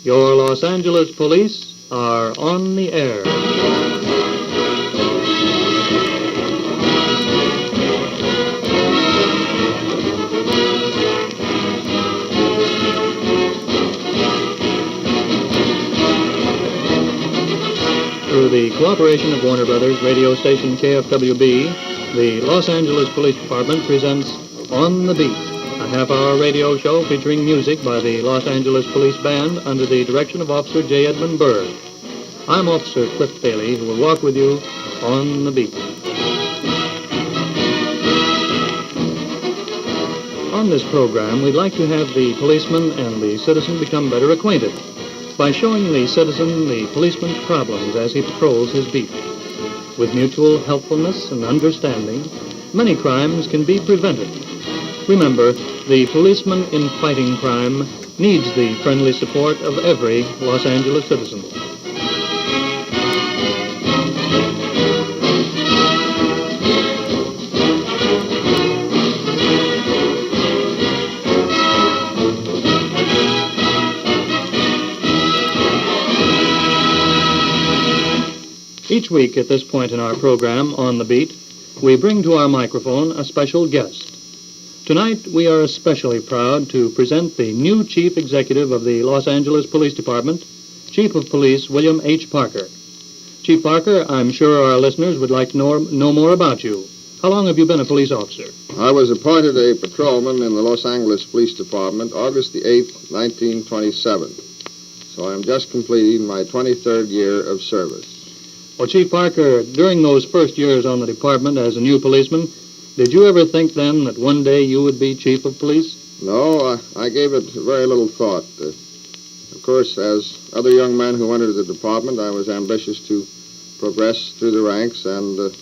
Your Los Angeles police are on the air. Through the cooperation of Warner Brothers radio station KFWB, the Los Angeles Police Department presents On the Beat, a half-hour radio show featuring music by the Los Angeles Police Band under the direction of Officer J. Edmund Berg. I'm Officer Cliff Bailey, who will walk with you on the beat. On this program, we'd like to have the policeman and the citizen become better acquainted by showing the citizen the policeman's problems as he patrols his beat. With mutual helpfulness and understanding, many crimes can be prevented. Remember, the policeman in fighting crime needs the friendly support of every Los Angeles citizen. Each week at this point in our program, On the Beat, we bring to our microphone a special guest. Tonight, we are especially proud to present the new Chief Executive of the Los Angeles Police Department, Chief of Police William H. Parker. Chief Parker, I'm sure our listeners would like to know more about you. How long have you been a police officer? I was appointed a patrolman in the Los Angeles Police Department August the 8th, 1927. So I'm just completing my 23rd year of service. Well, Chief Parker, during those first years on the department as a new policeman, did you ever think then that one day you would be chief of police? No, I gave it very little thought. Of course, as other young men who entered the department, I was ambitious to progress through the ranks and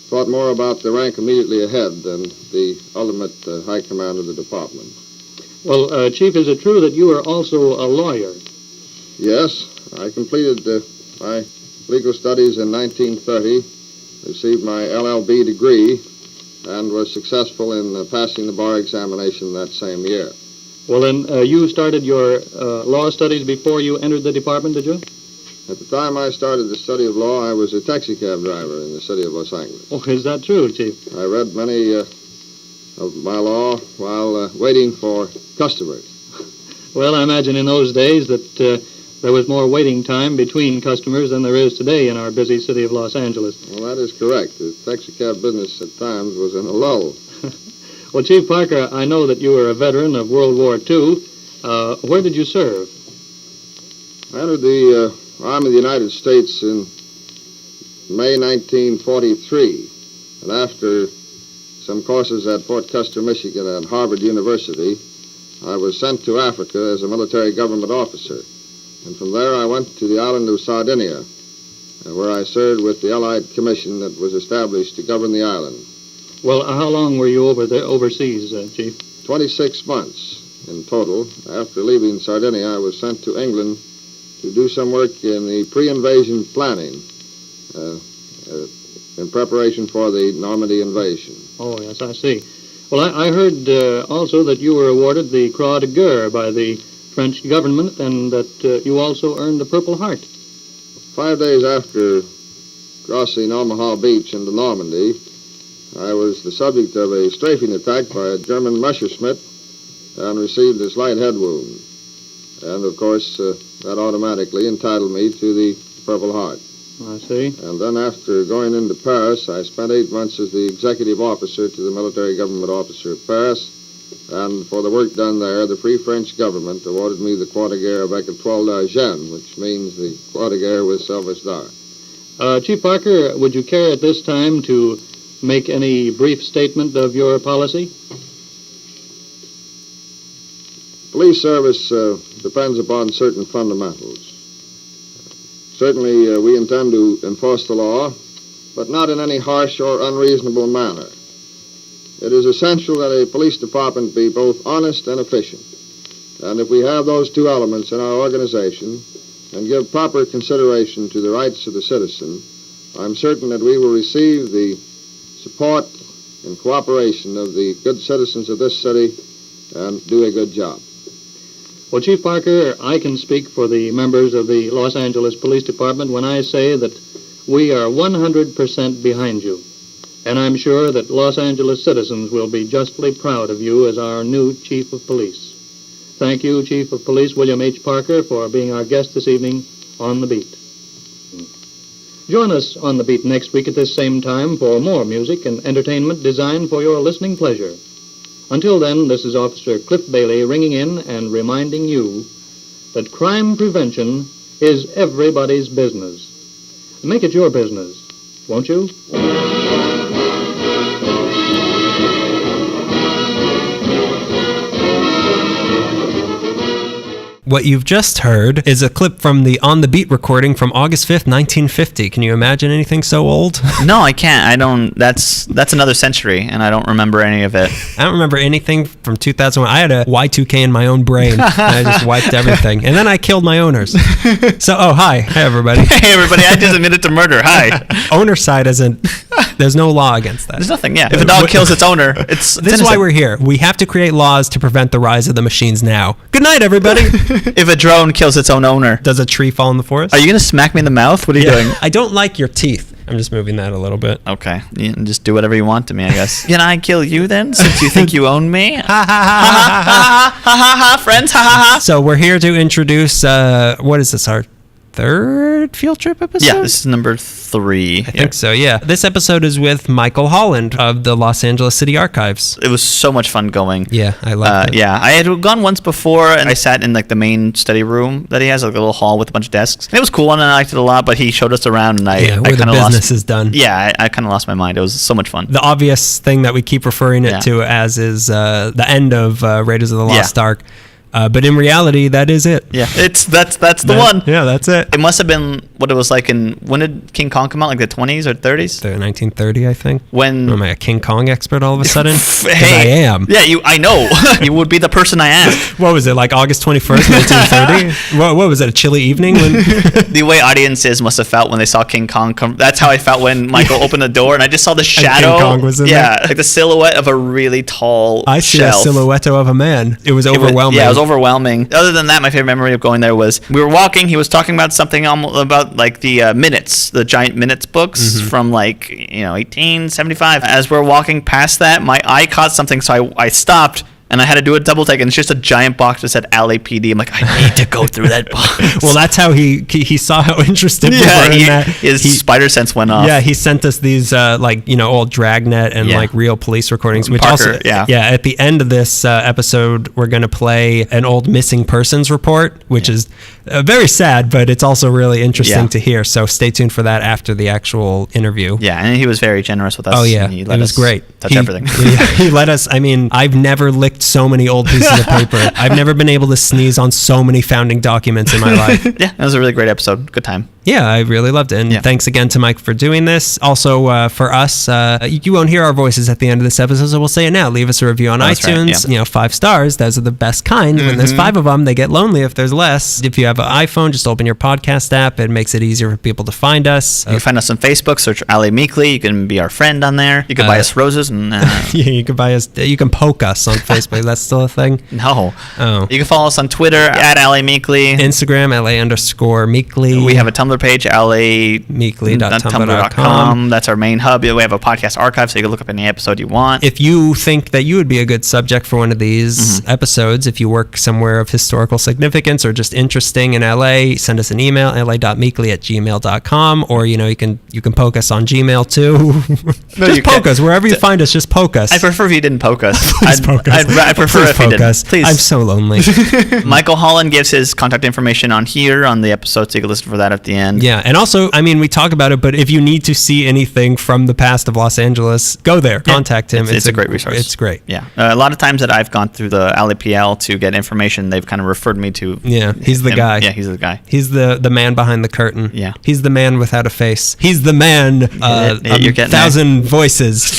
thought more about the rank immediately ahead than the ultimate high command of the department. Well, Chief, is it true that you are also a lawyer? Yes, I completed my legal studies in 1930, received my LLB degree, and was successful in passing the bar examination that same year. Well, then, you started your law studies before you entered the department, did you? At the time I started the study of law, I was a taxi cab driver in the city of Los Angeles. Oh, is that true, Chief? I read many of my law while waiting for customers. Well, I imagine in those days that there was more waiting time between customers than there is today in our busy city of Los Angeles. Well, that is correct. The taxi cab business at times was in a lull. Well, Chief Parker, I know that you were a veteran of World War II. Where did you serve? I entered the Army of the United States in May 1943, and after some courses at Fort Custer, Michigan, and Harvard University, I was sent to Africa as a military government officer. And from there I went to the island of Sardinia, where I served with the Allied Commission that was established to govern the island. Well, how long were you over there overseas, Chief? 26 months in total. After leaving Sardinia, I was sent to England to do some work in the pre-invasion planning in preparation for the Normandy invasion. Oh, yes, I see. Well, I heard also that you were awarded the Croix de Guerre by the French government, and that you also earned the Purple Heart. 5 days after crossing Omaha Beach into Normandy, I was the subject of a strafing attack by a German Messerschmitt and received a slight head wound. And, of course, that automatically entitled me to the Purple Heart. I see. And then after going into Paris, I spent 8 months as the executive officer to the military government officer of Paris. And for the work done there, the Free French government awarded me the Croix de Guerre avec étoile d'argent, which means the Croix de Guerre with Silver Star. Chief Parker, would you care at this time to make any brief statement of your policy? Police service depends upon certain fundamentals. Certainly, we intend to enforce the law, but not in any harsh or unreasonable manner. It is essential that a police department be both honest and efficient. And if we have those two elements in our organization and give proper consideration to the rights of the citizen, I'm certain that we will receive the support and cooperation of the good citizens of this city and do a good job. Well, Chief Parker, I can speak for the members of the Los Angeles Police Department when I say that we are 100% behind you. And I'm sure that Los Angeles citizens will be justly proud of you as our new Chief of Police. Thank you, Chief of Police William H. Parker, for being our guest this evening on The Beat. Join us on The Beat next week at this same time for more music and entertainment designed for your listening pleasure. Until then, this is Officer Cliff Bailey ringing in and reminding you that crime prevention is everybody's business. Make it your business, won't you? What you've just heard is a clip from the On the Beat recording from August 5th, 1950. Can you imagine anything so old? No, I can't. I don't. That's another century, and I don't remember any of it. I don't remember anything from 2001. I had a Y2K in my own brain, and I just wiped everything. And then I killed my owners. So, hi. Hi, everybody. Hey, everybody. I just admitted to murder. Hi. Owner side isn't... There's no law against that. There's nothing, yeah. If a dog kills its owner, it's This is why we're here. We have to create laws to prevent the rise of the machines now. Good night, everybody. If a drone kills its own owner. Does a tree fall in the forest? Are you going to smack me in the mouth? What are you doing? I don't like your teeth. I'm just moving that a little bit. Okay. You can just do whatever you want to me, I guess. Can I kill you then, since you think you own me? Ha ha ha ha ha ha ha, friends, ha ha ha. So we're here to introduce, what is this, our third field trip episode? Yeah, this is number 3. I think so, yeah. This episode is with Michael Holland of the Los Angeles City Archives. It was so much fun going. Yeah, I loved it. Yeah, I had gone once before, and I sat in like the main study room that he has, like a little hall with a bunch of desks. And it was cool, and I liked it a lot, but he showed us around, and I where the business is done. Yeah, I kind of lost my mind. It was so much fun. The obvious thing that we keep referring it to as is the end of Raiders of the Lost Ark. But in reality, that is it. Yeah, that's the one. Yeah, that's it. It must have been what it was like when did King Kong come out? Like the 20s or 30s? The 1930, I think. When am I a King Kong expert all of a sudden? Hey, I am. Yeah, I know. You would be the person I asked. What was it, like August 21st, 1930? what was it, a chilly evening? The way audiences must have felt when they saw King Kong come. That's how I felt when Michael opened the door and I just saw the shadow. And King Kong was in there? Like the silhouette of a really tall I see shelf. a silhouette of a man. It was overwhelming. It was overwhelming. Other than that, my favorite memory of going there was we were walking. He was talking about something about like the minutes, the giant minutes books from like 1875. As we're walking past that, my eye caught something, so I stopped. And I had to do a double take, and it's just a giant box that said LAPD. I'm like, I need to go through that box. Well, that's how he saw how interested we were in that. His spider sense went off. Yeah, he sent us these old Dragnet and like real police recordings. Which Parker, also, at the end of this episode, we're going to play an old missing persons report, which is very sad, but it's also really interesting to hear. So stay tuned for that after the actual interview. Yeah, and he was very generous with us. Oh yeah, it was great. Touch everything. He let us. I mean, I've never licked so many old pieces of paper. I've never been able to sneeze on so many founding documents in my life. Yeah, that was a really great episode. Good time. Yeah, I really loved it. And thanks again to Mike for doing this. Also, for us, you won't hear our voices at the end of this episode, so we'll say it now. Leave us a review on iTunes. Right, 5 stars. Those are the best kind. When there's 5 of them, they get lonely if there's less. If you have an iPhone, just open your podcast app. It makes it easier for people to find us. You can find us on Facebook. Search Ali Meekly. You can be our friend on there. You can buy us roses. And you can buy us. You can poke us on Facebook. That's still a thing? No. Oh. You can follow us on Twitter at Ali Meekly. Instagram, LA_Meekly. We have a Tumblr page, LAmeekly.tumblr.com. That's our main hub. We have a podcast archive, so you can look up any episode you want. If you think that you would be a good subject for one of these episodes, if you work somewhere of historical significance or just interesting in LA, send us an email, la.meekly@gmail.com, or you can poke us on Gmail too. Just poke us wherever you find us. Just poke us. I prefer if you didn't poke us. Poke us. I prefer if you didn't. Please. I'm so lonely. Michael Holland gives his contact information on here on the episode, so you can listen for that at the end. Yeah, and also, I mean, we talk about it, but if you need to see anything from the past of Los Angeles, go there. Contact him. It's a great resource. It's great. Yeah. A lot of times that I've gone through the LAPL to get information, they've kind of referred me to. Yeah, he's the guy. Yeah, he's the guy. He's the man behind the curtain. Yeah. He's the man without a face. He's the man of 1,000 voices.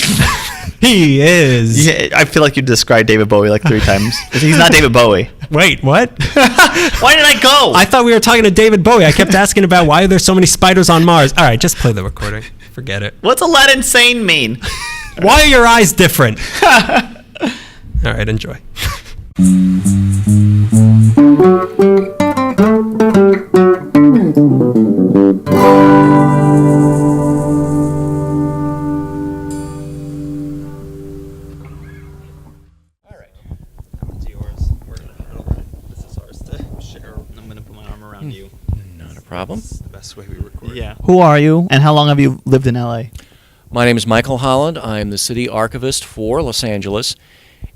He is. Yeah, I feel like you described David Bowie like 3 times. He's not David Bowie. Wait, what? Why did I go? I thought we were talking to David Bowie. I kept asking about why are there so many spiders on Mars. All right, just play the recording. Forget it. What's Aladdin Sane mean? Why are your eyes different? All right, enjoy. around you. Not a problem. That's the best way we record. Yeah. Who are you, and how long have you lived in L.A.? My name is Michael Holland. I'm the City Archivist for Los Angeles,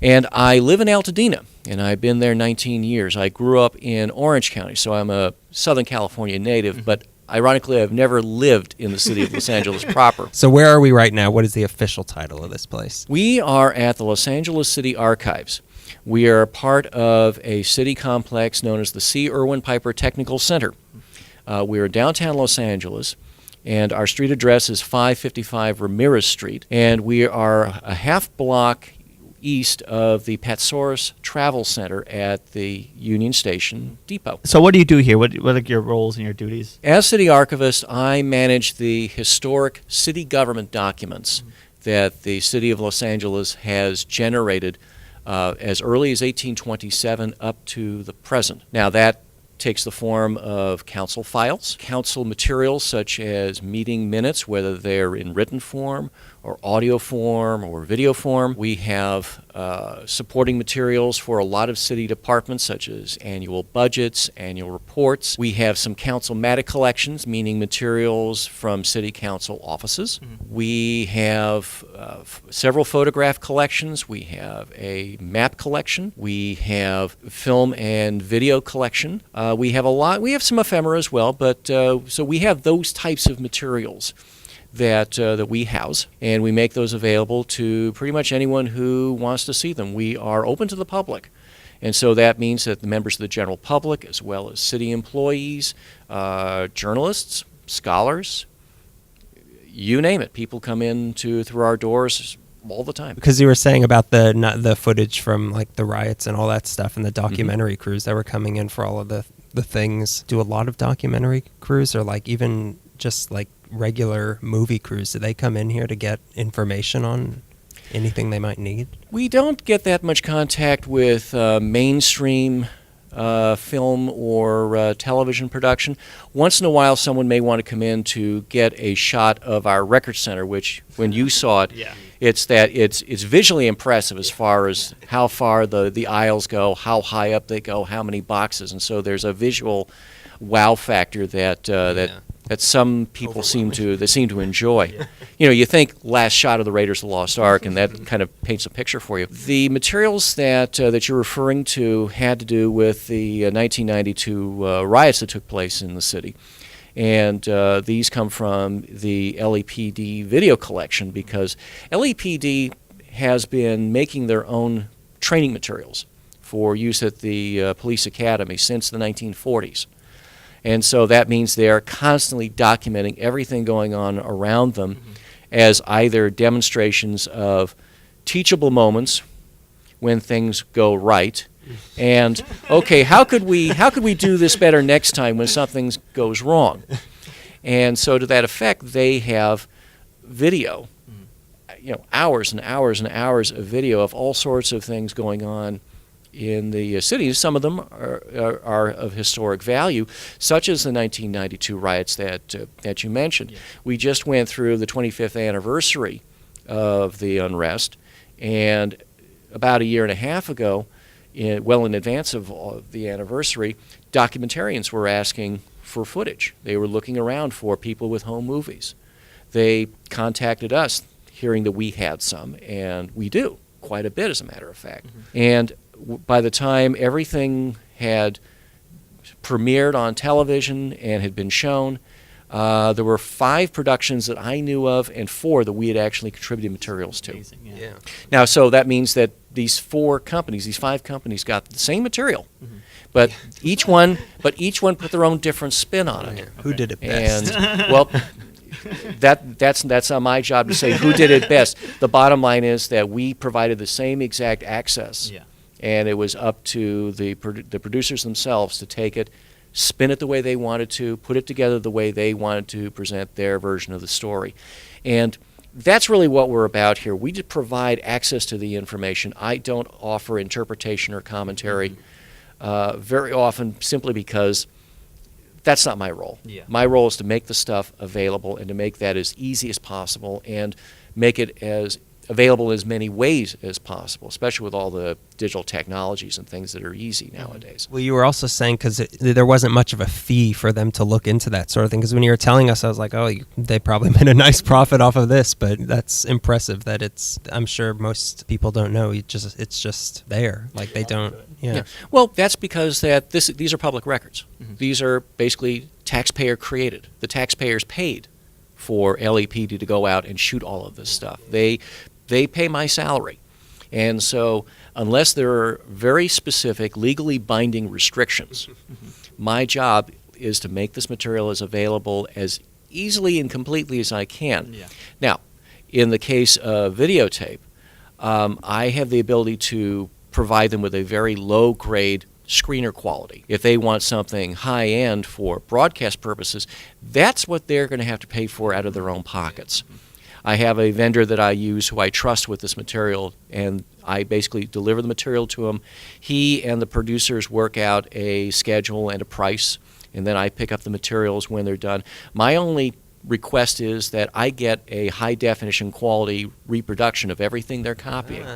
and I live in Altadena, and I've been there 19 years. I grew up in Orange County, so I'm a Southern California native, but ironically, I've never lived in the city of Los Angeles proper. So where are we right now? What is the official title of this place? We are at the Los Angeles City Archives. We are part of a city complex known as the C. Irwin Piper Technical Center. We are downtown Los Angeles, and our street address is 555 Ramirez Street, and we are a half block east of the Patsaurus Travel Center at the Union Station Depot. So what do you do here? What are your roles and your duties? As city archivist, I manage the historic city government documents that the city of Los Angeles has generated as early as 1827 up to the present. Now that takes the form of council files, council materials such as meeting minutes, whether they're in written form or audio form or video form. We have supporting materials for a lot of city departments such as annual budgets, annual reports. We have some council-matic collections, meaning materials from city council offices. We have several photograph collections. We have a map collection. We have film and video collection. We have a lot. We have some ephemera as well, but so we have those types of materials that we house, and we make those available to pretty much anyone who wants to see them. We are open to the public, and so that means that the members of the general public, as well as city employees, journalists, scholars, you name it, people come in through our doors all the time. Because you were saying about the footage from like the riots and all that stuff, and the documentary crews that were coming in for all of the things. Do a lot of documentary crews, or like even just like regular movie crews, do they come in here to get information on anything they might need? We don't get that much contact with mainstream film or television production. Once in a while, someone may want to come in to get a shot of our record center, which, when you saw it, it's visually impressive as far as how far the aisles go, how high up they go, how many boxes, and so there's a visual wow factor that some people seem to enjoy. You know, you think last shot of the Raiders of the Lost Ark, and that kind of paints a picture for you. The materials that you're referring to had to do with the 1992 riots that took place in the city. And these come from the LAPD video collection, because LAPD has been making their own training materials for use at the police academy since the 1940s. And so that means they're constantly documenting everything going on around them as either demonstrations of teachable moments when things go right, and okay, how could we do this better next time when something goes wrong? And so to that effect, they have video, hours and hours and hours of video of all sorts of things going on in the city. Some of them are of historic value, such as the 1992 riots that you mentioned. Yeah. We just went through the 25th anniversary of the unrest, and about a year and a half ago, well in advance of the anniversary, documentarians were asking for footage. They were looking around for people with home movies. They contacted us, hearing that we had some, and we do, quite a bit as a matter of fact. And by the time everything had premiered on television and had been shown, there were 5 productions that I knew of and 4 that we had actually contributed materials to. Amazing, yeah. Now, so that means that these 5 companies got the same material, but each one put their own different spin on it. Okay. Who did it best? And well, that's not my job to say who did it best. The bottom line is that we provided the same exact access. Yeah. And it was up to the producers themselves to take it, spin it the way they wanted to, put it together the way they wanted to present their version of the story. And that's really what we're about here. We just provide access to the information. I don't offer interpretation or commentary very often, simply because that's not my role. Yeah. My role is to make the stuff available and to make that as easy as possible and make it as available in as many ways as possible, especially with all the digital technologies and things that are easy nowadays. Well, you were also saying because there wasn't much of a fee for them to look into that sort of thing. Because when you were telling us, I was like, oh, they probably made a nice profit off of this. But that's impressive that I'm sure most people don't know. It's just there. Like they don't. Yeah. Well, that's because these are public records. These are basically taxpayer created. The taxpayers paid for LAPD to go out and shoot all of this stuff. They pay my salary. And so unless there are very specific, legally binding restrictions, my job is to make this material as available as easily and completely as I can. Yeah. Now, in the case of videotape, I have the ability to provide them with a very low-grade screener quality. If they want something high-end for broadcast purposes, that's what they're going to have to pay for out of their own pockets. I have a vendor that I use who I trust with this material, and I basically deliver the material to him. He and the producers work out a schedule and a price, and then I pick up the materials when they're done. My only request is that I get a high-definition quality reproduction of everything they're copying.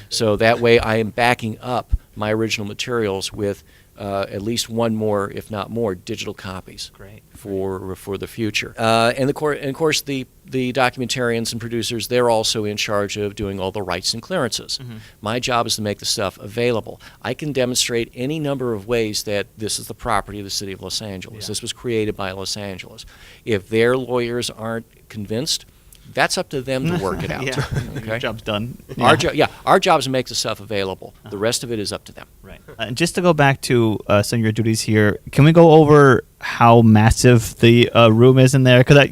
So that way I am backing up my original materials with at least one more, if not more, digital copies. Great. For the future. And of course, the documentarians and producers, they're also in charge of doing all the rights and clearances. My job is to make the stuff available. I can demonstrate any number of ways that this is the property of the city of Los Angeles. This was created by Los Angeles. If their lawyers aren't convinced, that's up to them to work it out. Okay? Your job's done. Our job is to make the stuff available. The rest of it is up to them. Right. Just to go back to some of your duties here, can we go over how massive the room is in there? Because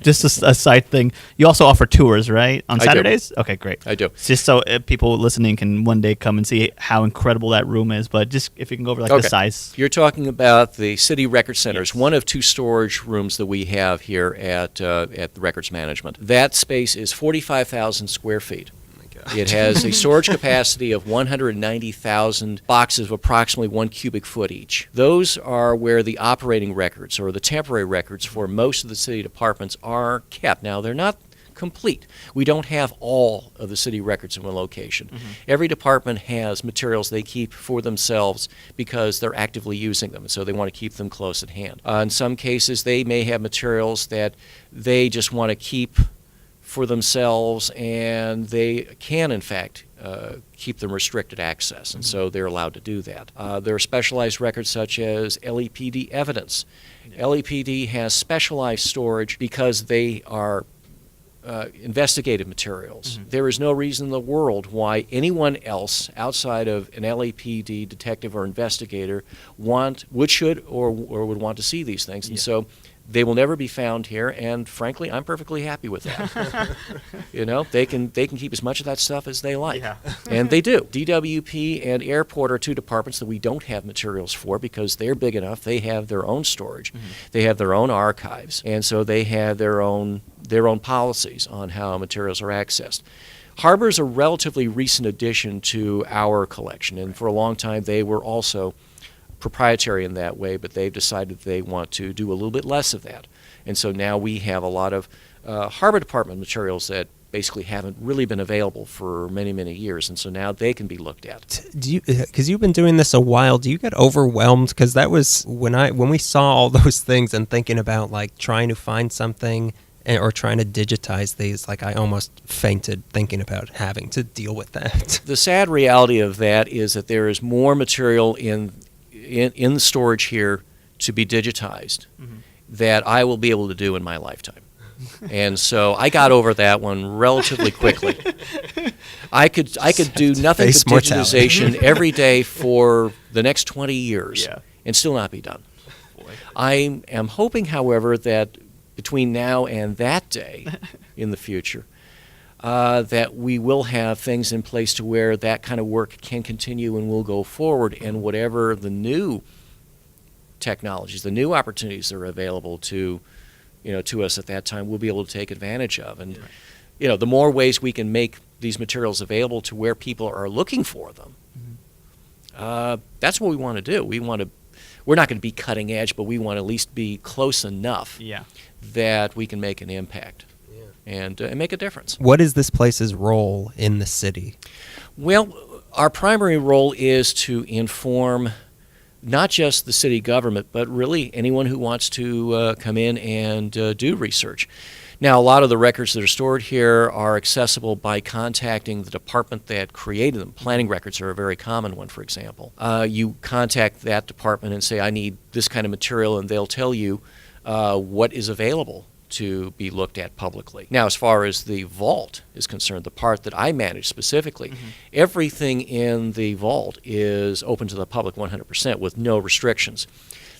just a side thing, you also offer tours, right, on Saturdays? Do. Okay, great. I do. Just so people listening can one day come and see how incredible that room is. But just if you can go over the size. You're talking about the City Record Centers, one of two storage rooms that we have here at the Records Management. That space is 45,000 square feet. It has a storage capacity of 190,000 boxes of approximately 1 cubic foot each. Those are where the operating records or the temporary records for most of the city departments are kept. Now, they're not complete. We don't have all of the city records in one location. Every department has materials they keep for themselves because they're actively using them, so they want to keep them close at hand. In some cases, they may have materials that they just want to keep for themselves, and they can, in fact, keep them restricted access, and so they're allowed to do that. There are specialized records such as LAPD evidence. LAPD has specialized storage because they are investigative materials. There is no reason in the world why anyone else outside of an LAPD detective or investigator would want to see these things, and so they will never be found here, and frankly, I'm perfectly happy with that. They can keep as much of that stuff as they like, and they do. DWP and Airport are two departments that we don't have materials for because they're big enough. They have their own storage, they have their own archives, and so they have their own policies on how materials are accessed. Harbor is a relatively recent addition to our collection, and for a long time they were also proprietary in that way, but they've decided they want to do a little bit less of that. And so now we have a lot of Harbor Department materials that basically haven't really been available for many, many years, and so now they can be looked at. Because you've been doing this a while, do you get overwhelmed? Because that was when we saw all those things and thinking about like trying to find something or trying to digitize these, like I almost fainted thinking about having to deal with that. The sad reality of that is that there is more material in the storage here to be digitized that I will be able to do in my lifetime. And so I got over that one relatively quickly. I could do nothing but digitization every day for the next 20 years and still not be done. I am hoping, however, that between now and that day in the future, that we will have things in place to where that kind of work can continue and will go forward, and whatever the new technologies, the new opportunities that are available to us at that time, we'll be able to take advantage of. And the more ways we can make these materials available to where people are looking for them, that's what we want to do. We're not going to be cutting edge, but we want to at least be close enough that we can make an impact. and make a difference. What is this place's role in the city? Well, our primary role is to inform not just the city government, but really anyone who wants to come in and do research. Now, a lot of the records that are stored here are accessible by contacting the department that created them. Planning records are a very common one, for example. You contact that department and say, I need this kind of material, and they'll tell you what is available to be looked at publicly. Now, as far as the vault is concerned, the part that I manage specifically, everything in the vault is open to the public 100% with no restrictions.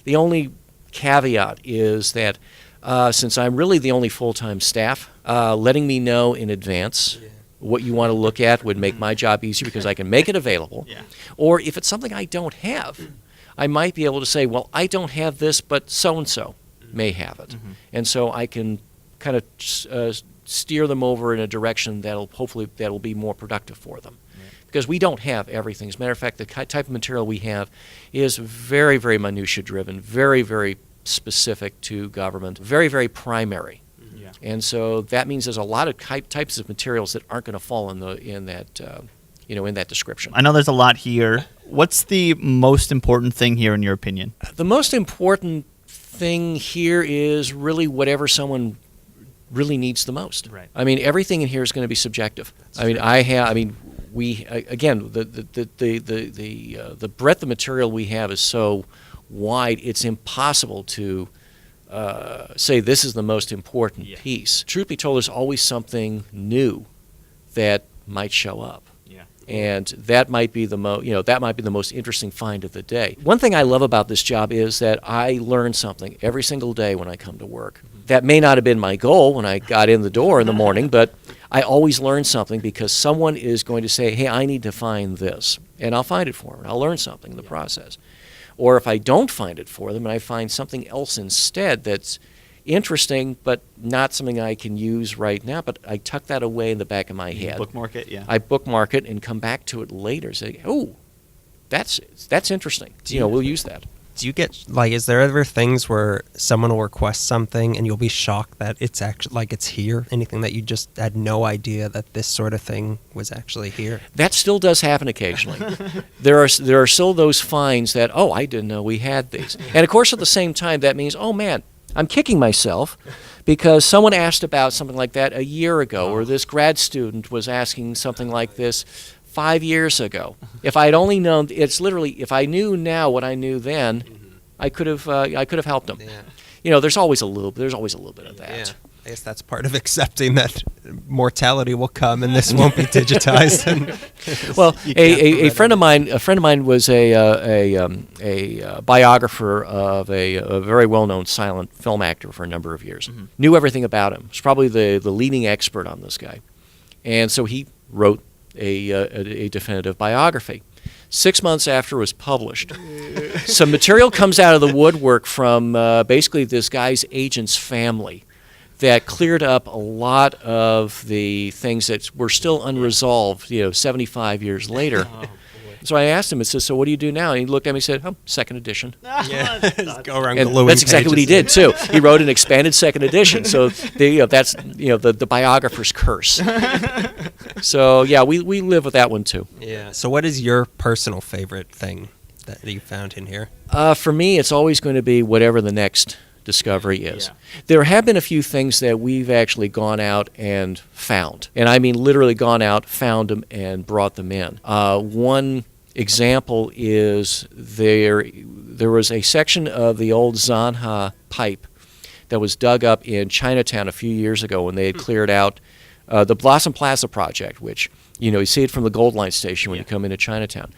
The only caveat is that since I'm really the only full-time staff, letting me know in advance what you want to look at would make my job easier because I can make it available. Or if it's something I don't have, I might be able to say, well, I don't have this, but so-and-so may have it. And so I can kind of steer them over in a direction that'll be more productive for them. Because we don't have everything. As a matter of fact, the type of material we have is very, very minutia-driven, very, very specific to government, very, very primary. And so that means there's a lot of types of materials that aren't going to fall in that description. I know there's a lot here. What's the most important thing here, in your opinion? The most important thing here is really whatever someone really needs the most. Right. I mean, everything in here is going to be subjective. We again, the breadth of material we have is so wide, it's impossible to say this is the most important piece. Truth be told, there's always something new that might show up. And that might be the most interesting find of the day. One thing I love about this job is that I learn something every single day when I come to work. That may not have been my goal when I got in the door in the morning, but I always learn something because someone is going to say, hey, I need to find this. And I'll find it for them. I'll learn something in the process. Or if I don't find it for them and I find something else instead that's interesting but not something I can use right now, but I tuck that away in the back of my head. Bookmark it, I bookmark it and come back to it later. Say, oh, that's interesting. We'll use that. Do you get, is there ever things where someone will request something and you'll be shocked that it's actually, it's here? Anything that you just had no idea that this sort of thing was actually here? That still does happen occasionally. There are still those finds that, oh, I didn't know we had these. And of course, at the same time, that means, oh man, I'm kicking myself because someone asked about something like that a year ago, or this grad student was asking something like this 5 years ago. If I had only known, it's literally, if I knew now what I knew then, I could have helped them. There's always a little bit of that. Yeah. I guess that's part of accepting that mortality will come and this won't be digitized. Well, a friend of mine was a biographer of a very well-known silent film actor for a number of years. Knew everything about him. Was probably the leading expert on this guy, and so he wrote a definitive biography. 6 months after it was published, some material comes out of the woodwork from basically this guy's agent's family that cleared up a lot of the things that were still unresolved, 75 years later. So I asked him, I said, so what do you do now? And he looked at me and said, second edition. Go around and that's exactly what he did, too. He wrote an expanded second edition. So that's the biographer's curse. So, yeah, we live with that one, too. Yeah. So what is your personal favorite thing that you found in here? For me, it's always going to be whatever the next discovery is. There have been a few things that we've actually gone out and found. And I mean literally gone out, found them, and brought them in. One example is there was a section of the old Zanha pipe that was dug up in Chinatown a few years ago when they had cleared out the Blossom Plaza project, which, you see it from the Gold Line station when you come into Chinatown.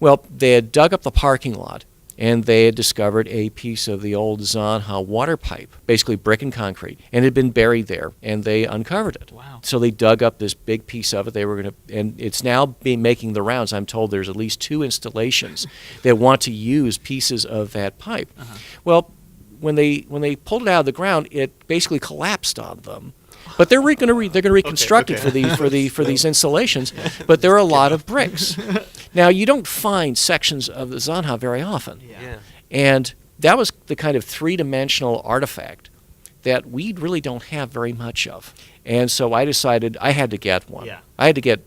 Well, they had dug up the parking lot, and they had discovered a piece of the old Zanha water pipe, basically brick and concrete, and it had been buried there, and they uncovered it. Wow. So they dug up this big piece of it. They were going to, and it's now making the rounds. I'm told there's at least 2 installations that want to use pieces of that pipe. Well, when they pulled it out of the ground, it basically collapsed on them. But they're going to reconstruct it for these installations. But there are a lot of bricks. Now, you don't find sections of the Zanha very often. And that was the kind of 3-dimensional artifact that we really don't have very much of. And so I decided I had to get one. Yeah. I had to get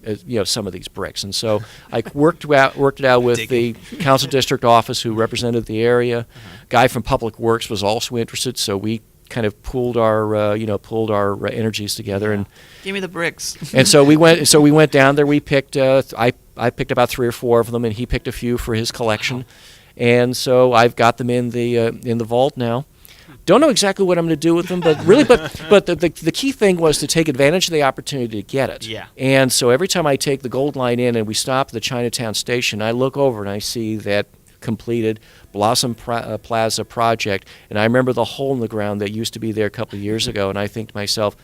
some of these bricks. And so I worked it out with the council district office who represented the area. Guy from Public Works was also interested, so we kind of pooled our energies together and Give me the bricks. and so we went down there. We picked I picked about 3 or 4 of them, and he picked a few for his collection. And so I've got them in the vault now. Don't know exactly what I'm going to do with them, but really, but the key thing was to take advantage of the opportunity to get it. Yeah. And so every time I take the Gold Line in and we stop at the Chinatown station, I look over and I see that completed Blossom Plaza project, and I remember the hole in the ground that used to be there a couple of years ago, and I think to myself,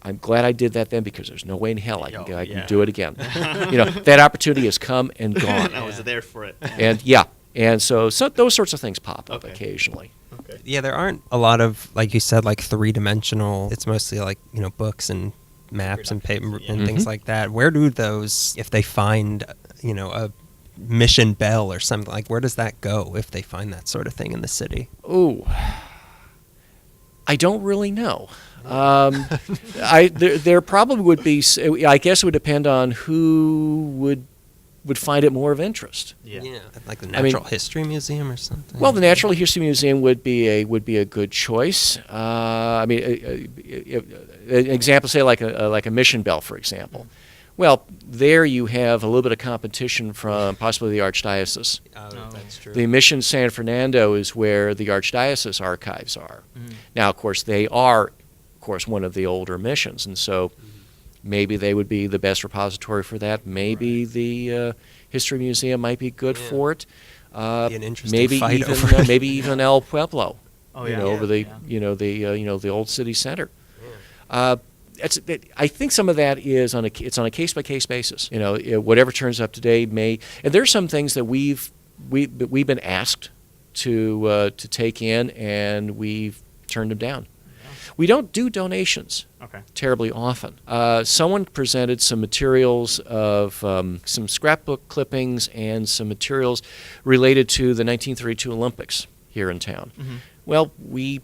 I'm glad I did that then, because there's no way in hell I can do it again. That opportunity has come and gone. I was there for it. And so those sorts of things pop up occasionally. Okay. Yeah, there aren't a lot of, like you said, like 3-dimensional. It's mostly like, books and maps and paper and things like that. Where do those, if they find, a mission bell or something, like where does that go if they find that sort of thing in the city? Ooh, I don't really know. There probably would be. I guess it would depend on who would find it more of interest. Yeah, like the Natural History Museum or something. Well, the Natural History Museum would be a good choice. An example, say like a mission bell, for example. Well, there you have a little bit of competition from possibly the Archdiocese. Oh, that's true. The Mission San Fernando is where the Archdiocese archives are. Now, of course, they are, one of the older missions, and so maybe they would be the best repository for that. Maybe the History Museum might be good for it. Be an interesting fight over it. Maybe even El Pueblo. Over the old city center. I think some of that is on a case-by-case basis. Whatever turns up today may, and there's some things that we've been asked to take in, and we've turned them down. We don't do donations terribly often. Someone presented some materials of some scrapbook clippings and some materials related to the 1932 Olympics here in town. Well, we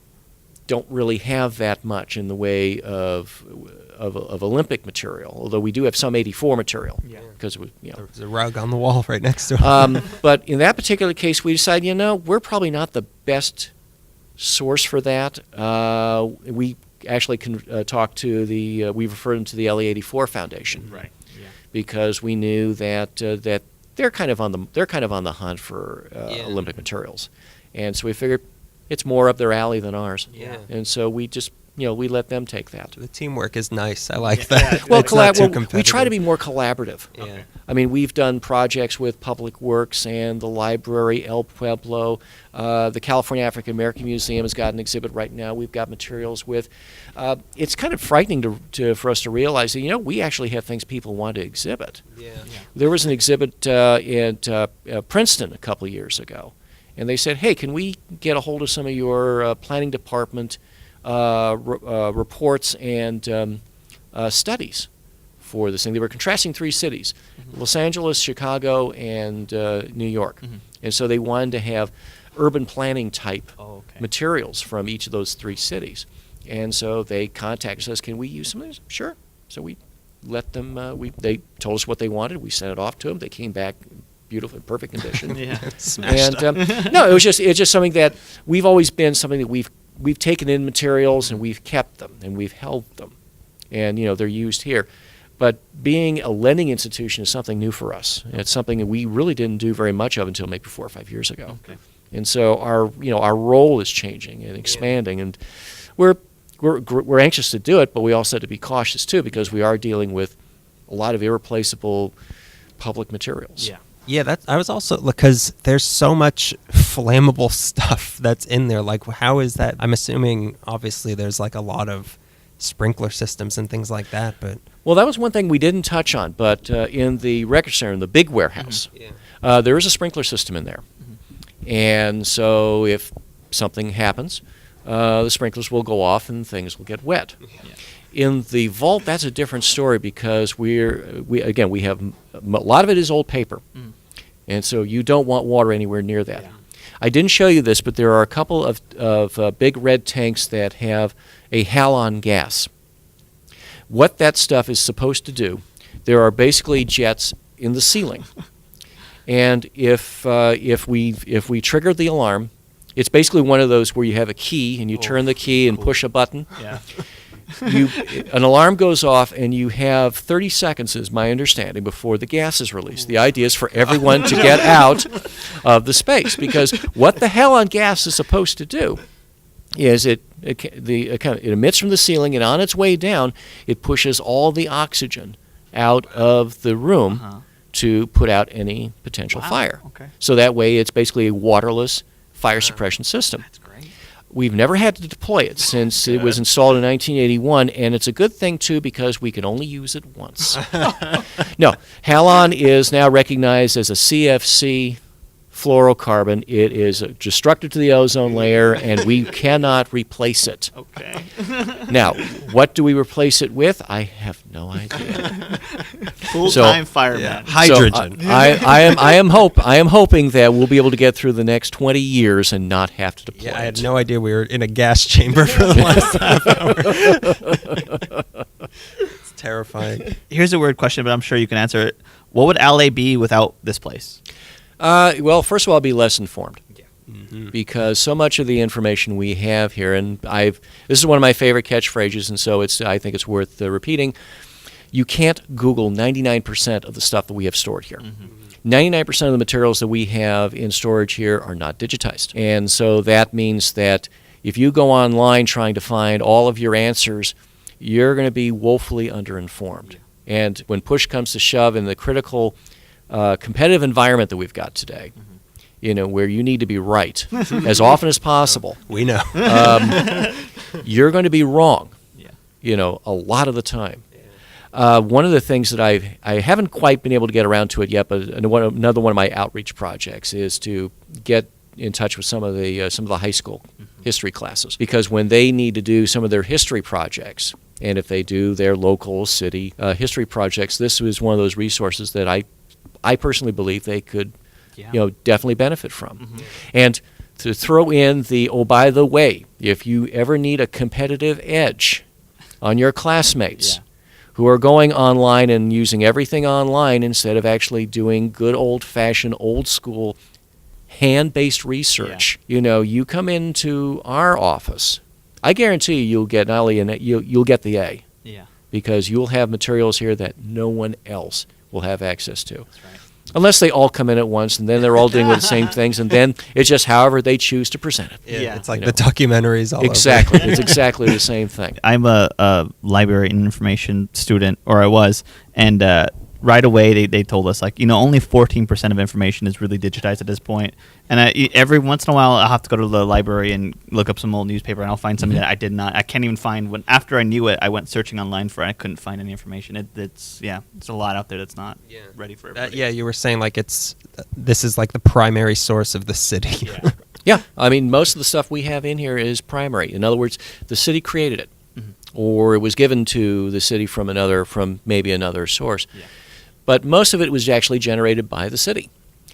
don't really have that much in the way of Olympic material, although we do have some '84 material. Because there's a rug on the wall right next to it. But in that particular case, we decided, we're probably not the best source for that. We actually talked to we referred them to the LE84 Foundation, right? Yeah. Because we knew that they're kind of on the hunt for Olympic materials, and so we figured it's more up their alley than ours. Yeah. And so we just we let them take that. The teamwork is nice. I like that. Well, we try to be more collaborative. Yeah. I mean, we've done projects with Public Works and the library, El Pueblo. The California African American Museum has got an exhibit right now. We've got materials with. It's kind of frightening for us to realize that we actually have things people want to exhibit. Yeah. There was an exhibit at Princeton a couple of years ago, and they said, "Hey, can we get a hold of some of your planning department reports and studies for this thing?" They were contrasting 3 cities, Los Angeles, Chicago, and New York. And so they wanted to have urban planning type materials from each of those 3 cities. And so they contacted us, "Can we use some of this?" Sure. So we let them, they told us what they wanted. We sent it off to them. They came back beautiful, in perfect condition. And no, it's just something that we've always been something that we've taken in materials and we've kept them and we've held them, and they're used here. But being a lending institution is something new for us. It's something that we really didn't do very much of until maybe 4 or 5 years ago. And so our role is changing and expanding, and we're anxious to do it, but we also have to be cautious too, because we are dealing with a lot of irreplaceable public materials. Yeah, I was also, because there's so much flammable stuff that's in there. Like, how is that? I'm assuming, obviously, there's like a lot of sprinkler systems and things like that. But well, that was one thing we didn't touch on. But in the record center, in the big warehouse, there is a sprinkler system in there, and so if something happens, the sprinklers will go off and things will get wet. In the vault, that's a different story, because we have a lot of it is old paper. And so you don't want water anywhere near that. I didn't show you this, but there are a couple of big red tanks that have a halon gas. What that stuff is supposed to do, there are basically jets in the ceiling, and if we trigger the alarm, it's basically one of those where you have a key and you turn the key and push a button. Yeah. An alarm goes off, and you have 30 seconds, is my understanding, before the gas is released. The idea is for everyone to get out of the space, because what the halon gas is supposed to do is it emits from the ceiling, and on its way down, it pushes all the oxygen out of the room to put out any potential fire. Okay. So that way, it's basically a waterless fire suppression system. That's great. We've never had to deploy it since it was installed in 1981, and it's a good thing, too, because we can only use it once. No, halon is now recognized as a CFC fluorocarbon. It is destructive to the ozone layer, and we cannot replace it. Okay. Now, what do we replace it with? I have no idea. Full-time fireman. Yeah. Hydrogen. So, I am hoping that we'll be able to get through the next 20 years and not have to deploy Yeah, I had it. no idea we were in a gas chamber for the last half hour. It's terrifying. Here's a weird question, but I'm sure you can answer it. What would LA be without this place? Well, first of all, I'll be less informed. Because so much of the information we have here, and this is one of my favorite catchphrases, and so I think it's worth repeating. You can't Google 99% of the stuff that we have stored here. 99% of the materials that we have in storage here are not digitized. And so that means that if you go online trying to find all of your answers, you're going to be woefully underinformed. And when push comes to shove in the critical competitive environment that we've got today, where you need to be right as often as possible, We know. you're going to be wrong, a lot of the time. One of the things that I haven't quite been able to get around to it yet, but another one of my outreach projects is to get in touch with some of the high school history classes, because when they need to do some of their history projects, and if they do their local city history projects, this is one of those resources that I personally believe they could definitely benefit from. And to throw in by the way, if you ever need a competitive edge on your classmates who are going online and using everything online instead of actually doing good old-fashioned, old-school, hand-based research, you come into our office, I guarantee you'll get not only you'll get the A, because you'll have materials here that no one else will have access to. That's right. Unless they all come in at once, and then they're all dealing with the same things, and then it's just however they choose to present it. Yeah, it's like the documentaries all exactly. over. It's exactly the same thing. I'm a library and information student, or I was, and right away they told us, only 14% of information is really digitized at this point. And every once in a while I'll have to go to the library and look up some old newspaper, and I'll find something that I can't even find. After I knew it, I went searching online for it, I couldn't find any information. It's a lot out there that's not ready for everybody. You were saying this is like the primary source of the city. Yeah, I mean, most of the stuff we have in here is primary. In other words, the city created it, or it was given to the city from maybe another source. Yeah. But most of it was actually generated by the city.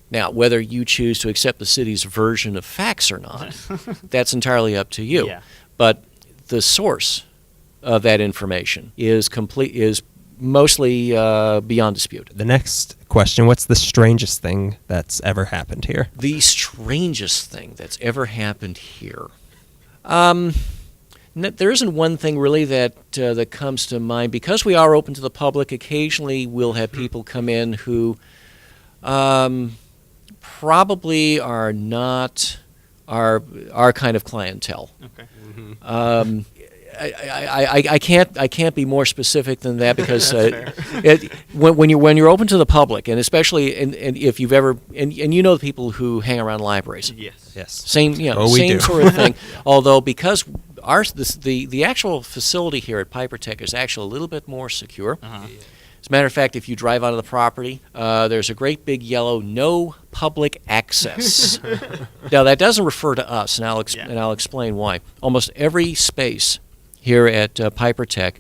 Now, whether you choose to accept the city's version of facts or not, that's entirely up to you. Yeah. But the source of that information is mostly beyond dispute. The next question, what's the strangest thing that's ever happened here? The strangest thing that's ever happened here. There isn't one thing really that comes to mind. Because we are open to the public, occasionally we'll have people come in who probably are not our kind of clientele. Okay. I can't be more specific than that, because when you're open to the public, and especially and if you've ever and the people who hang around libraries. Yes. Same same sort of thing. Although because the actual facility here at Piper Tech is actually a little bit more secure. As a matter of fact, if you drive onto the property, there's a great big yellow "No Public Access." Now that doesn't refer to us, and I'll explain why. Almost every space here at Piper Tech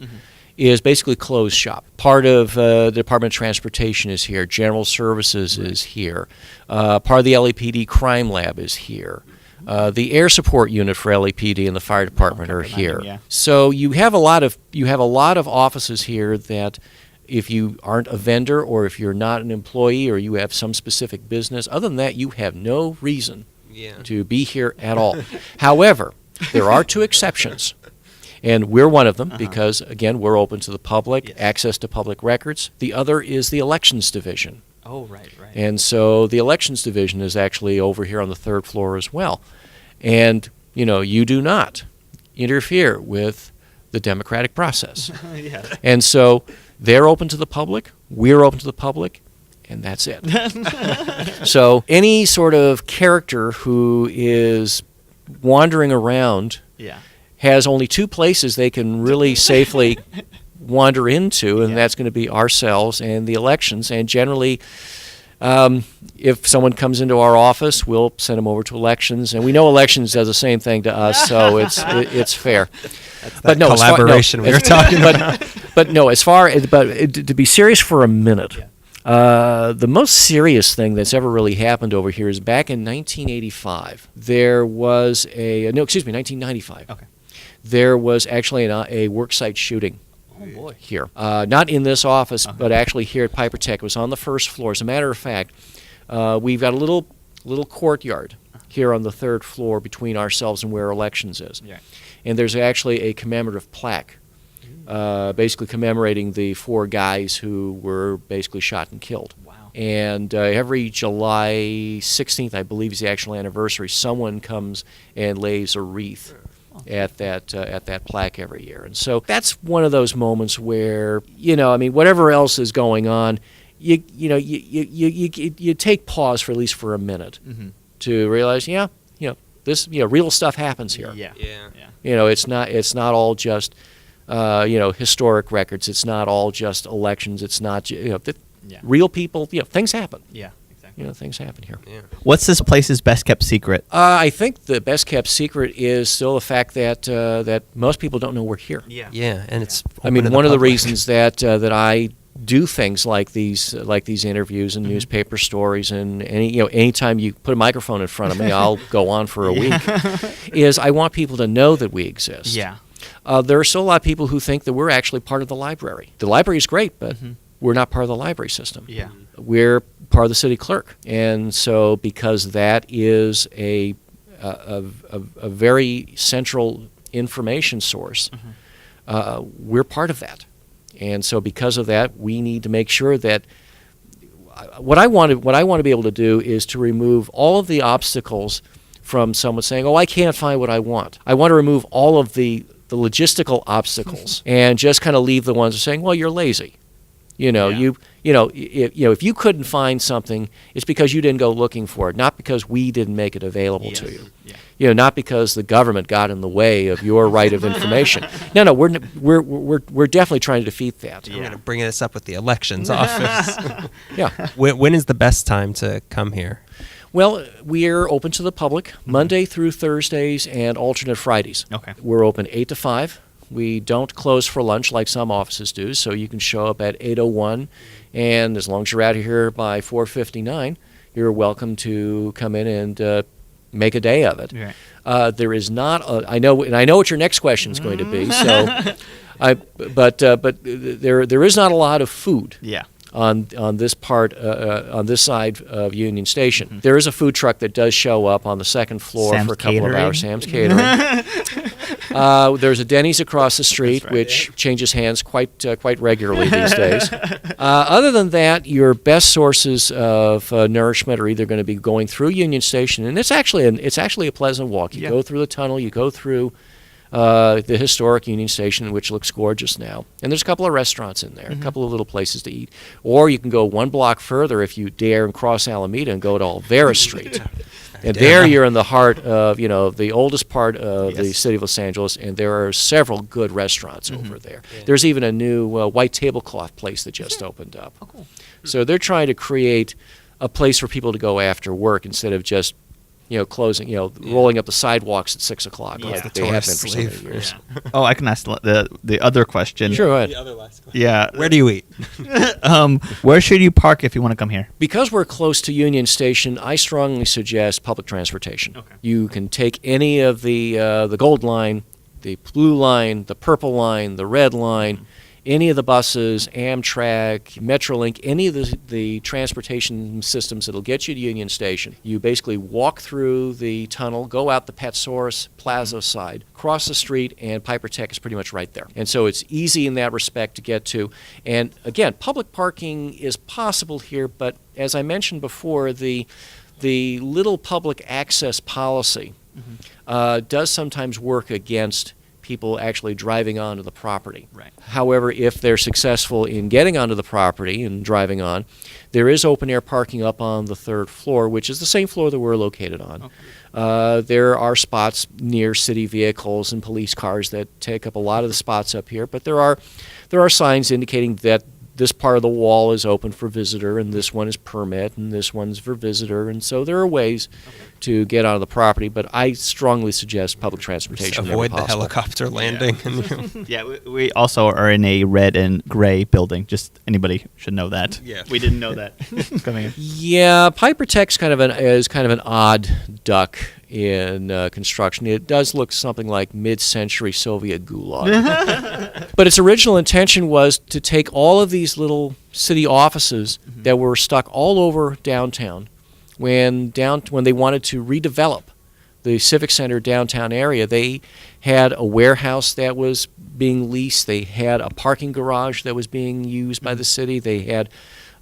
is basically closed shop. Part of the Department of Transportation is here. General Services is here. Part of the LAPD Crime Lab is here. The air support unit for LAPD and the fire department are here. Yeah. So you have a lot of offices here that, if you aren't a vendor or if you're not an employee or you have some specific business, other than that, you have no reason to be here at all. However, there are 2 exceptions. And we're one of them because, again, we're open to the public, access to public records. The other is the Elections Division. Oh, right. And so the Elections Division is actually over here on the 3rd floor as well. And, you do not interfere with the democratic process. And so they're open to the public, we're open to the public, and that's it. So any sort of character who is wandering around has only 2 places they can really safely wander into, and that's going to be ourselves and the elections. And generally, if someone comes into our office, we'll send them over to elections, and we know elections does the same thing to us, so it's fair. But no, collaboration we were talking about. But no, to be serious for a minute. The most serious thing that's ever really happened over here is back in 1985. There was 1995. Okay. There was actually a worksite shooting. Oh boy! Here, not in this office, but actually here at Piper Tech. It was on the 1st floor. As a matter of fact, we've got a little courtyard here on the 3rd floor between ourselves and where elections is. Yeah. And there's actually a commemorative plaque, basically commemorating the 4 guys who were basically shot and killed. Wow. And every July 16th, I believe, is the actual anniversary. Someone comes and lays a wreath at that plaque every year. And so that's one of those moments where, whatever else is going on, you take pause for at least for a minute to realize, this real stuff happens here. Yeah. It's not all just historic records. It's not all just elections. It's not real people. Things happen. Yeah. Things happen here. Yeah. What's this place's best kept secret? I think the best kept secret is still the fact that most people don't know we're here. Yeah, and it's. One of the reasons that I do things like these interviews and newspaper stories, and anytime you put a microphone in front of me, I'll go on for a week. Is I want people to know that we exist. Yeah. There are still a lot of people who think that we're actually part of the library. The library is great, but we're not part of the library system. Yeah. We're part of the city clerk, and so because that is a very central information source, we're part of that, and so because of that, we need to make sure that what I want to be able to do is to remove all of the obstacles from someone saying, "Oh, I can't find what I want." I want to remove all of the logistical obstacles and just kind of leave the ones that are saying, "Well, you're lazy." If you couldn't find something, it's because you didn't go looking for it, not because we didn't make it available to you. Yeah. Not because the government got in the way of your right of information. No, we're definitely trying to defeat that. I'm going to bring this up with the elections office. Yeah. When is the best time to come here? Well, we're open to the public Monday through Thursdays and alternate Fridays. Okay. We're open 8 to 5. We don't close for lunch like some offices do, so you can show up at 8:01, and as long as you're out of here by 4:59, you're welcome to come in and make a day of it. Right. There is not I know what your next question is going to be. So, but there is not a lot of food. Yeah. On this side of Union Station. There is a food truck that does show up on the 2nd floor Sam's for a couple Catering? of hours. Sam's Catering. There's a Denny's across the street, which changes hands quite regularly these days. Other than that, your best sources of nourishment are either going to be going through Union Station, and it's actually a pleasant walk. You go through the tunnel, you go through the historic Union Station, which looks gorgeous now. And there's a couple of restaurants in there, a couple of little places to eat. Or you can go 1 block further if you dare and cross Alameda and go to Olvera Street. And there you're in the heart of, the oldest part of the city of Los Angeles, and there are several good restaurants over there. Yeah. There's even a new white tablecloth place that just opened up. Oh, cool. So they're trying to create a place for people to go after work instead of just closing, rolling up the sidewalks at 6 o'clock, Yeah. like The they have been tourist for so many leave. years. Oh, I can ask the other question. Sure, go ahead. The other last question. Yeah. Where do you eat? Where should you park if you want to come here? Because we're close to Union Station, I strongly suggest public transportation. Okay. You can take any of the Gold Line, the Blue Line, the Purple Line, the Red Line, any of the buses, Amtrak, Metrolink, any of the transportation systems that'll get you to Union Station. You basically walk through the tunnel, go out the Petsaurus Plaza side, cross the street, and Piper Tech is pretty much right there. And so it's easy in that respect to get to. And again, public parking is possible here, but as I mentioned before, the little public access policy does sometimes work against people actually driving onto the property. Right. However, if they're successful in getting onto the property and driving on, there is open air parking up on the 3rd floor, which is the same floor that we're located on. Okay. There are spots near city vehicles and police cars that take up a lot of the spots up here, but there are signs indicating that this part of the wall is open for visitor, and this one is permit, and this one's for visitor, and so there are ways to get onto the property, but I strongly suggest public transportation. Avoid whenever the possible. helicopter landing. Yeah, we also are in a red and gray building. Just anybody should know that. Yeah. We didn't know that coming in. Yeah, Piper Tech's is kind of an odd duck in construction. It does look something like mid-century Soviet gulag. But its original intention was to take all of these little city offices that were stuck all over downtown when they wanted to redevelop the Civic Center downtown area. They had a warehouse that was being leased. They had a parking garage that was being used by the city. They had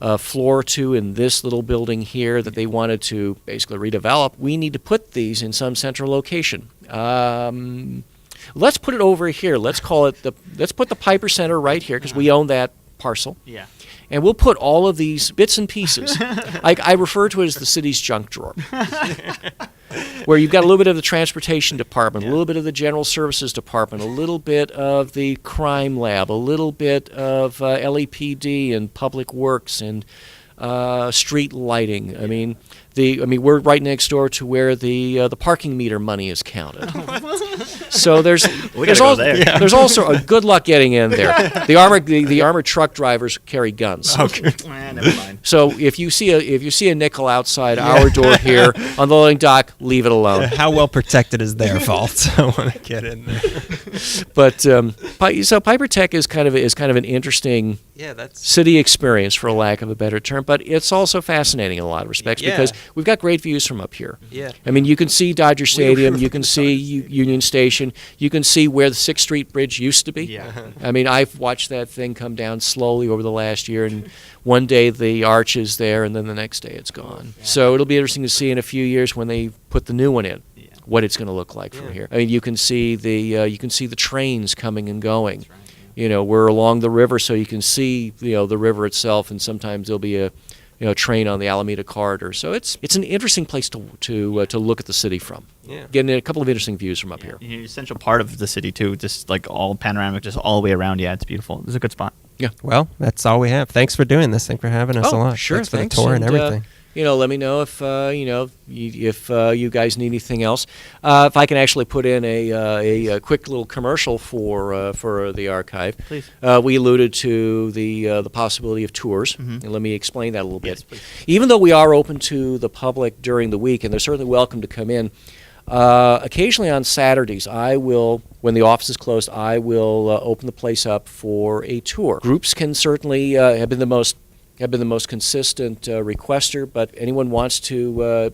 a floor or two in this little building here that they wanted to basically redevelop. We need to put these in some central location. Let's put it over here. Let's put the Piper Center right here because we own that parcel. Yeah. And we'll put all of these bits and pieces. I refer to it as the city's junk drawer, where you've got a little bit of the transportation department, a little bit of the general services department, a little bit of the crime lab, a little bit of LEPD and public works and street lighting. I mean, we're right next door to where the parking meter money is counted. So there's also a good luck getting in there. The armored truck drivers carry guns. Okay. Never mind. So if you see a nickel outside our door here on the loading dock, leave it alone. How well protected is their vault? I want to get in there. But so Piper Tech is kind of an interesting city experience, for a lack of a better term. But it's also fascinating in a lot of respects because we've got great views from up here. Yeah. I mean, you can see Dodger Stadium, you can see Union Station, you can see where the 6th Street Bridge used to be. Yeah. I mean, I've watched that thing come down slowly over the last year, and one day the arch is there, and then the next day it's gone. Yeah. So it'll be interesting to see in a few years when they put the new one in, what it's going to look like from here. I mean, you can see the trains coming and going. Right. You know, we're along the river, so you can see the river itself, and sometimes there'll be a train on the Alameda corridor. So it's an interesting place to look at the city from. Yeah. Getting a couple of interesting views from up here. An essential part of the city too, just like all panoramic, just all the way around. Yeah, it's beautiful. It's a good spot. Yeah. Well, that's all we have. Thanks for doing this. Thanks for having us a lot. Sure. Thanks for the tour and everything. Let me know if you guys need anything else. If I can actually put in a quick little commercial for the archive. Please. We alluded to the possibility of tours, and let me explain that a little bit. Yes, please. Even though we are open to the public during the week, and they're certainly welcome to come in, occasionally on Saturdays, when the office is closed, I will open the place up for a tour. Groups can certainly have been the most consistent requester, but anyone wants to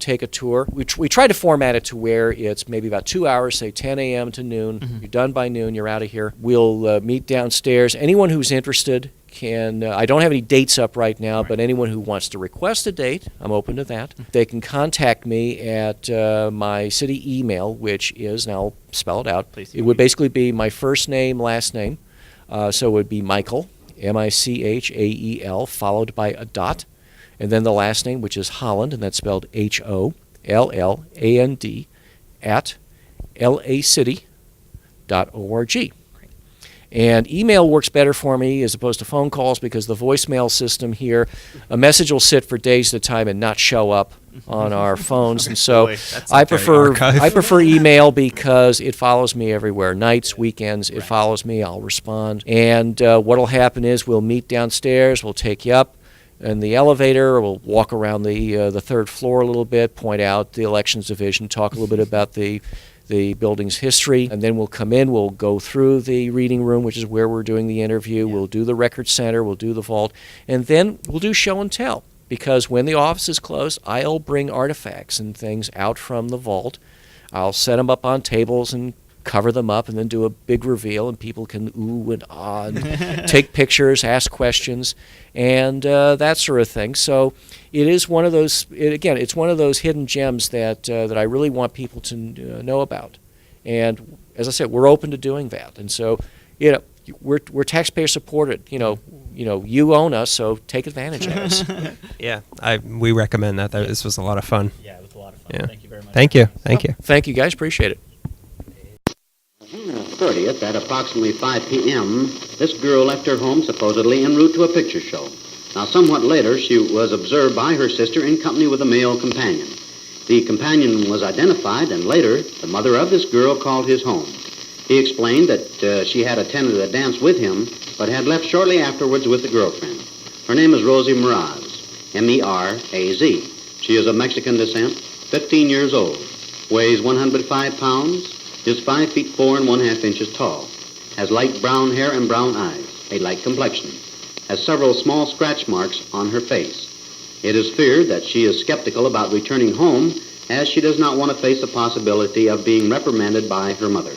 take a tour. We try to format it to where it's maybe about 2 hours, say 10 a.m. to noon. Mm-hmm. You're done by noon, you're out of here. We'll meet downstairs. Anyone who's interested can, I don't have any dates up right now, but anyone who wants to request a date, I'm open to that. They can contact me at my city email, which is, and I'll spell it out. Please. It would basically be my first name, last name. So it would be Michael, Michael, followed by a dot, and then the last name, which is Holland, and that's spelled Holland, at lacity.org. And email works better for me as opposed to phone calls because the voicemail system here, a message will sit for days at a time and not show up on our phones. And so I prefer email because it follows me everywhere. Nights, weekends, it follows me. I'll respond. And what will happen is we'll meet downstairs. We'll take you up in the elevator. We'll walk around the third floor a little bit, point out the elections division, talk a little bit about the building's history, and then we'll come in, we'll go through the reading room, which is where we're doing the interview, we'll do the record center, we'll do the vault, and then we'll do show and tell, because when the office is closed, I'll bring artifacts and things out from the vault. I'll set them up on tables and cover them up and then do a big reveal, and people can ooh and ah and take pictures, ask questions, and that sort of thing. So it is one of those, it's one of those hidden gems that I really want people to know about. And as I said, we're open to doing that. And so, we're taxpayer supported. You own us, so take advantage of us. Yeah, we recommend that. This was a lot of fun. Yeah, it was a lot of fun. Yeah. Thank you very much. Thank you. Thank you, guys. Appreciate it. June 30th at approximately 5 p.m., this girl left her home supposedly en route to a picture show. Now, somewhat later, she was observed by her sister in company with a male companion. The companion was identified, and later, the mother of this girl called his home. He explained that she had attended a dance with him, but had left shortly afterwards with the girlfriend. Her name is Rosie Meraz, M-E-R-A-Z. She is of Mexican descent, 15 years old, weighs 105 pounds, is 5 feet 4 1/2 inches tall, has light brown hair and brown eyes, a light complexion, has several small scratch marks on her face. It is feared that she is skeptical about returning home, as she does not want to face the possibility of being reprimanded by her mother.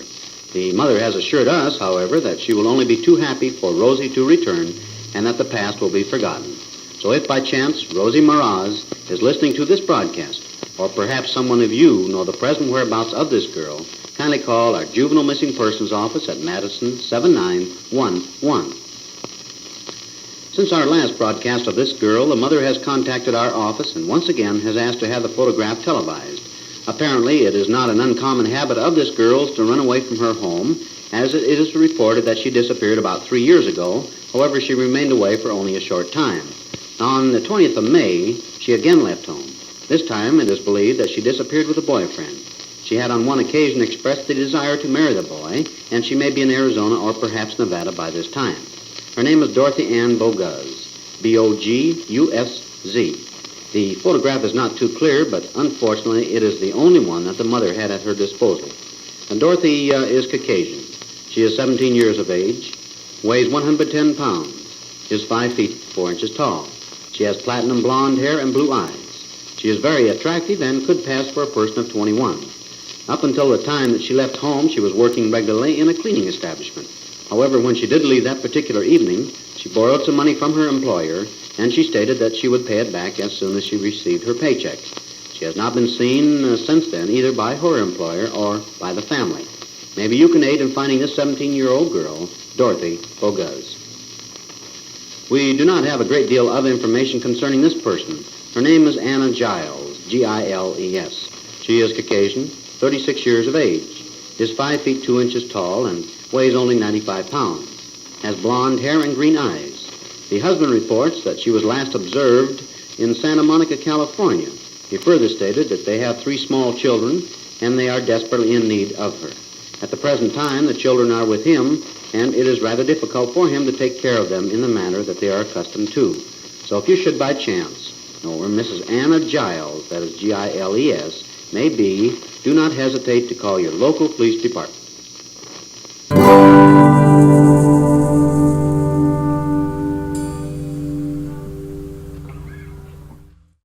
The mother has assured us, however, that she will only be too happy for Rosie to return and that the past will be forgotten. So if by chance Rosie Meraz is listening to this broadcast, or perhaps someone of you know the present whereabouts of this girl, kindly call our Juvenile Missing Persons Office at Madison 7911. Since our last broadcast of this girl, the mother has contacted our office and once again has asked to have the photograph televised. Apparently, it is not an uncommon habit of this girl's to run away from her home, as it is reported that she disappeared about 3 years ago. However, she remained away for only a short time. On the 20th of May, she again left home. This time, it is believed that she disappeared with a boyfriend. She had on one occasion expressed the desire to marry the boy, and she may be in Arizona or perhaps Nevada by this time. Her name is Dorothy Ann Boguz, B-O-G-U-S-Z. The photograph is not too clear, but unfortunately it is the only one that the mother had at her disposal. And Dorothy is Caucasian. She is 17 years of age, weighs 110 pounds, is 5 feet 4 inches tall. She has platinum blonde hair and blue eyes. She is very attractive and could pass for a person of 21. Up until the time that she left home, she was working regularly in a cleaning establishment. However, when she did leave that particular evening, she borrowed some money from her employer, and she stated that she would pay it back as soon as she received her paycheck. She has not been seen since then, either by her employer or by the family. Maybe you can aid in finding this 17-year-old girl, Dorothy Boguz. We do not have a great deal of information concerning this person. Her name is Anna Giles, G-I-L-E-S. She is Caucasian, 36 years of age, is 5 feet 2 inches tall, and weighs only 95 pounds, has blonde hair and green eyes. The husband reports that she was last observed in Santa Monica, California. He further stated that they have 3 small children, and they are desperately in need of her. At the present time, the children are with him, and it is rather difficult for him to take care of them in the manner that they are accustomed to. So if you should by chance know where Mrs. Anna Giles, that is G-I-L-E-S, may be, do not hesitate to call your local police department.